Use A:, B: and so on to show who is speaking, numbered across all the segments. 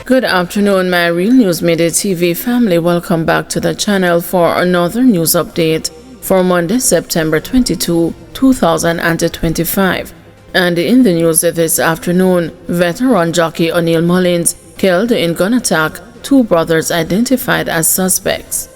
A: Good afternoon, my Real News Midday TV family. Welcome back to the channel for another news update for Monday, September 22, 2025. And in the news this afternoon, veteran jockey O'Neal Mullins killed in gun attack, two brothers identified as suspects.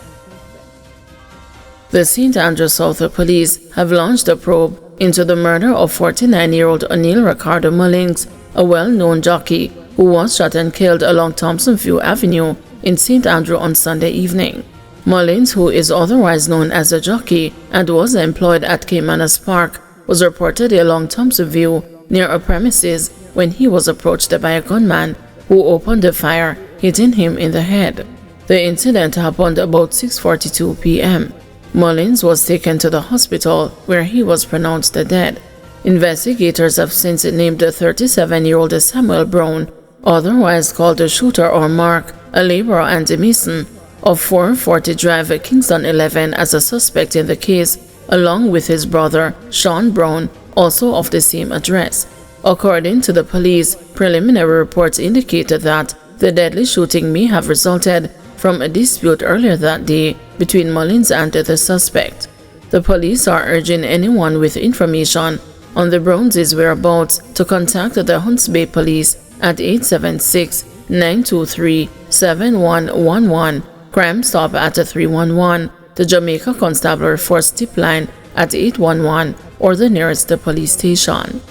A: The St. Andrew South Police have launched a probe into the murder of 49-year-old O'Neal Ricardo Mullins, a well-known jockey who was shot and killed along Thompson View Avenue in St. Andrew on Sunday evening. Mullins, who is otherwise known as a jockey and was employed at Caymanas Park, was reportedly along Thompson View near a premises when he was approached by a gunman who opened a fire, hitting him in the head. The incident happened about 6:42 p.m. Mullins was taken to the hospital where he was pronounced dead. Investigators have since named the 37-year-old Samuel Brown, otherwise called the Shooter or Mark, a laborer and a mason, of 440 Drive, Kingston 11, as a suspect in the case, along with his brother, Sean Brown, also of the same address. According to the police, preliminary reports indicated that the deadly shooting may have resulted from a dispute earlier that day between Mullins and the suspect. The police are urging anyone with information on the Browns' whereabouts to contact the Hunts Bay Police at 876-923-7111, Crime Stop at 311, the Jamaica Constabulary Force tip line at 811, or the nearest police station.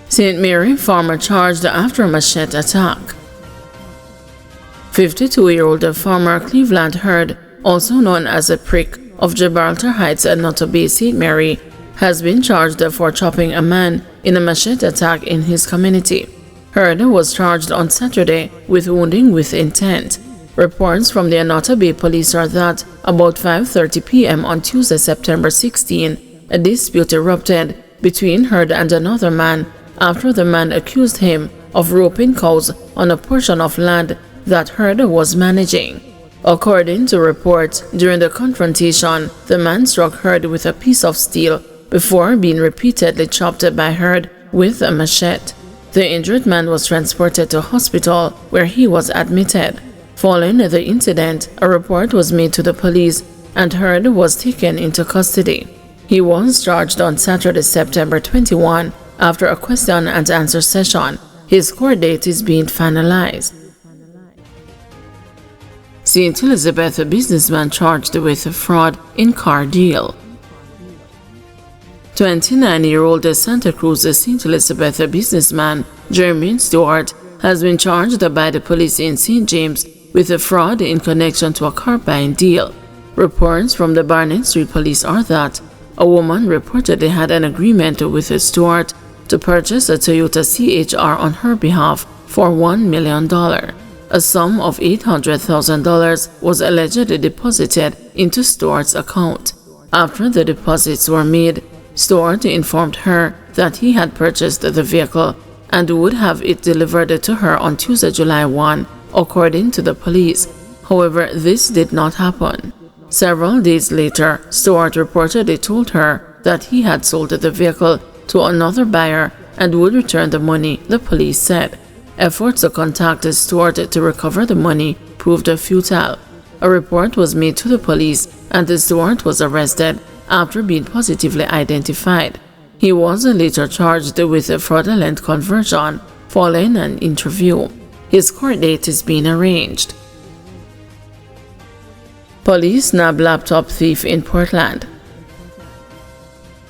A: St. Mary farmer charged after Machete attack. 52-year-old farmer Cleveland Hurd, also known as a prick of Gibraltar Heights at Nutter Bay, St. Mary, has been charged for chopping a man in a machete attack in his community. Hurd was charged on Saturday with wounding with intent. Reports from the Nutter Bay Police are that about 5:30 p.m. on Tuesday, September 16, a dispute erupted between Hurd and another man after the man accused him of roping cows on a portion of land that Hurd was managing. According to reports, during the confrontation, the man struck Hurd with a piece of steel before being repeatedly chopped by Hurd with a machete. The injured man was transported to hospital where he was admitted. Following the incident, a report was made to the police and Hurd was taken into custody. He was charged on Saturday, September 21, after a question and answer session. His court date is being finalized. St. Elizabeth businessman charged with fraud in car deal. 29-year-old Santa Cruz St. Elizabeth businessman Jermaine Stewart has been charged by the police in St. James with a fraud in connection to a car buying deal. Reports from the Barnett Street Police are that a woman reportedly had an agreement with Stewart to purchase a Toyota CHR on her behalf for $1 million. A sum of $800,000 was allegedly deposited into Stewart's account. After the deposits were made, Stewart informed her that he had purchased the vehicle and would have it delivered to her on Tuesday, July 1, according to the police. However, this did not happen. Several days later, Stewart reportedly told her that he had sold the vehicle to another buyer and would return the money, the police said. Efforts to contact Stewart to recover the money proved futile. A report was made to the police and Stewart was arrested after being positively identified. He was later charged with a fraudulent conversion following an interview. His court date is being arranged. Police nab laptop thief in Portland.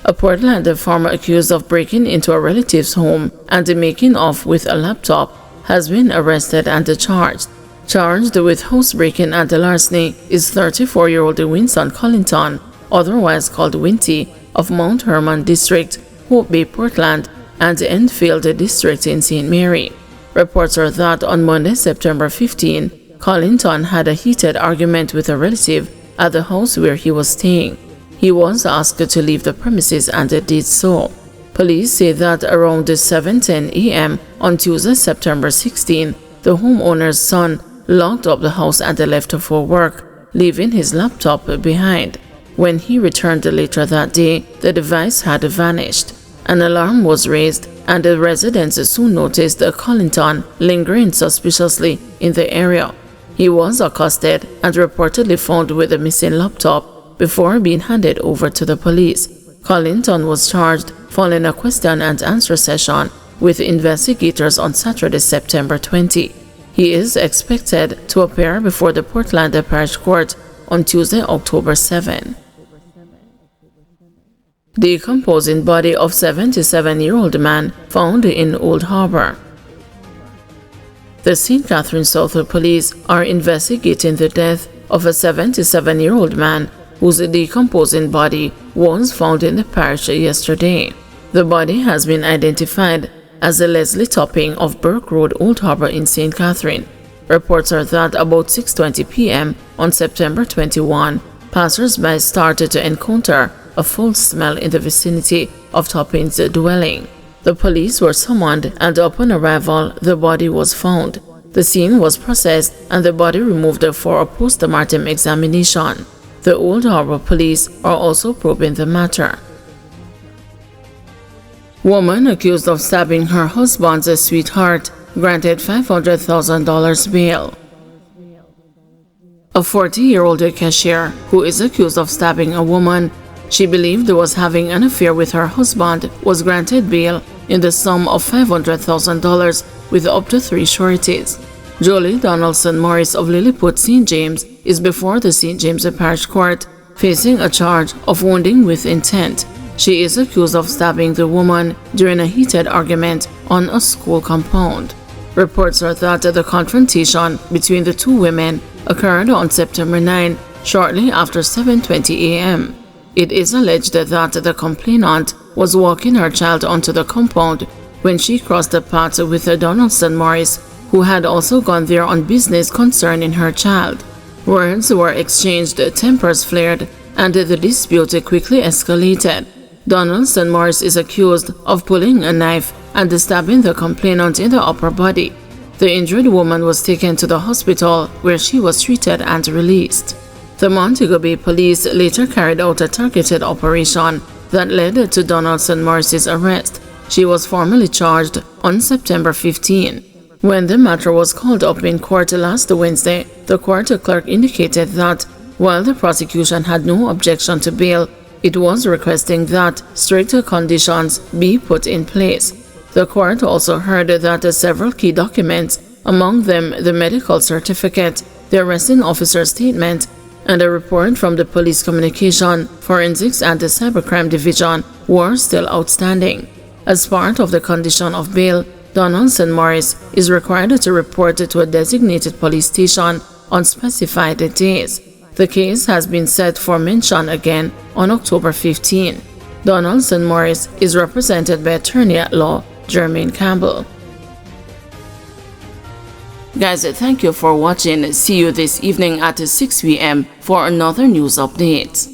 A: A Portland farmer accused of breaking into a relative's home and making off with a laptop has been arrested and charged. Charged with housebreaking and larceny is 34-year-old Winston Collington, otherwise called Winty, of Mount Hermon District, Hope Bay, Portland, and Enfield District in St. Mary. Reports are that on Monday, September 15, Collington had a heated argument with a relative at the house where he was staying. He was asked to leave the premises and did so. Police say that around 7:10 a.m. on Tuesday, September 16, the homeowner's son locked up the house and left for work, leaving his laptop behind. When he returned later that day, the device had vanished. An alarm was raised, and the residents soon noticed Collington lingering suspiciously in the area. He was accosted and reportedly found with a missing laptop before being handed over to the police. Collington was charged following a question and answer session with investigators on Saturday, September 20. He is expected to appear before the Portland Parish Court on Tuesday, October 7. Decomposing body of 77-year-old man found in Old Harbour. The St. Catherine South Police are investigating the death of a 77-year-old man whose decomposing body was found in the parish yesterday. The body has been identified as the Leslie Topping of Burke Road, Old Harbour in St. Catherine. Reports are that about 6:20 p.m. on September 21, passers-by started to encounter a foul smell in the vicinity of Topping's dwelling. The police were summoned, and upon arrival, the body was found. The scene was processed and the body removed for a post-mortem examination. The Old Harbour police are also probing the matter. Woman accused of stabbing her husband's sweetheart granted $500,000 bail. A 40-year-old cashier who is accused of stabbing a woman she believed was having an affair with her husband was granted bail in the sum of $500,000 with up to 3 sureties. Jolie Donaldson Morris of Lilliput, St. James is before the St. James Parish Court facing a charge of wounding with intent. She is accused of stabbing the woman during a heated argument on a school compound. Reports are that the confrontation between the two women occurred on September 9, shortly after 7:20 a.m. It is alleged that the complainant was walking her child onto the compound when she crossed the path with Donaldson Morris, who had also gone there on business concerning her child. Words were exchanged, tempers flared, and the dispute quickly escalated. Donaldson Morris is accused of pulling a knife and stabbing the complainant in the upper body. The injured woman was taken to the hospital where she was treated and released. The Montego Bay police later carried out a targeted operation that led to Donaldson Morris's arrest. She was formally charged on September 15. When the matter was called up in court last Wednesday, the court clerk indicated that while the prosecution had no objection to bail, it was requesting that stricter conditions be put in place. The court also heard that several key documents, among them the medical certificate, the arresting officer's statement, and a report from the Police Communication, Forensics and the Cybercrime Division were still outstanding. As part of the condition of bail, Donaldson Morris is required to report to a designated police station on specified days. The case has been set for mention again on October 15. Donaldson Morris is represented by attorney at law Jermaine Campbell. Guys, thank you for watching. See you this evening at 6 p.m. for another news update.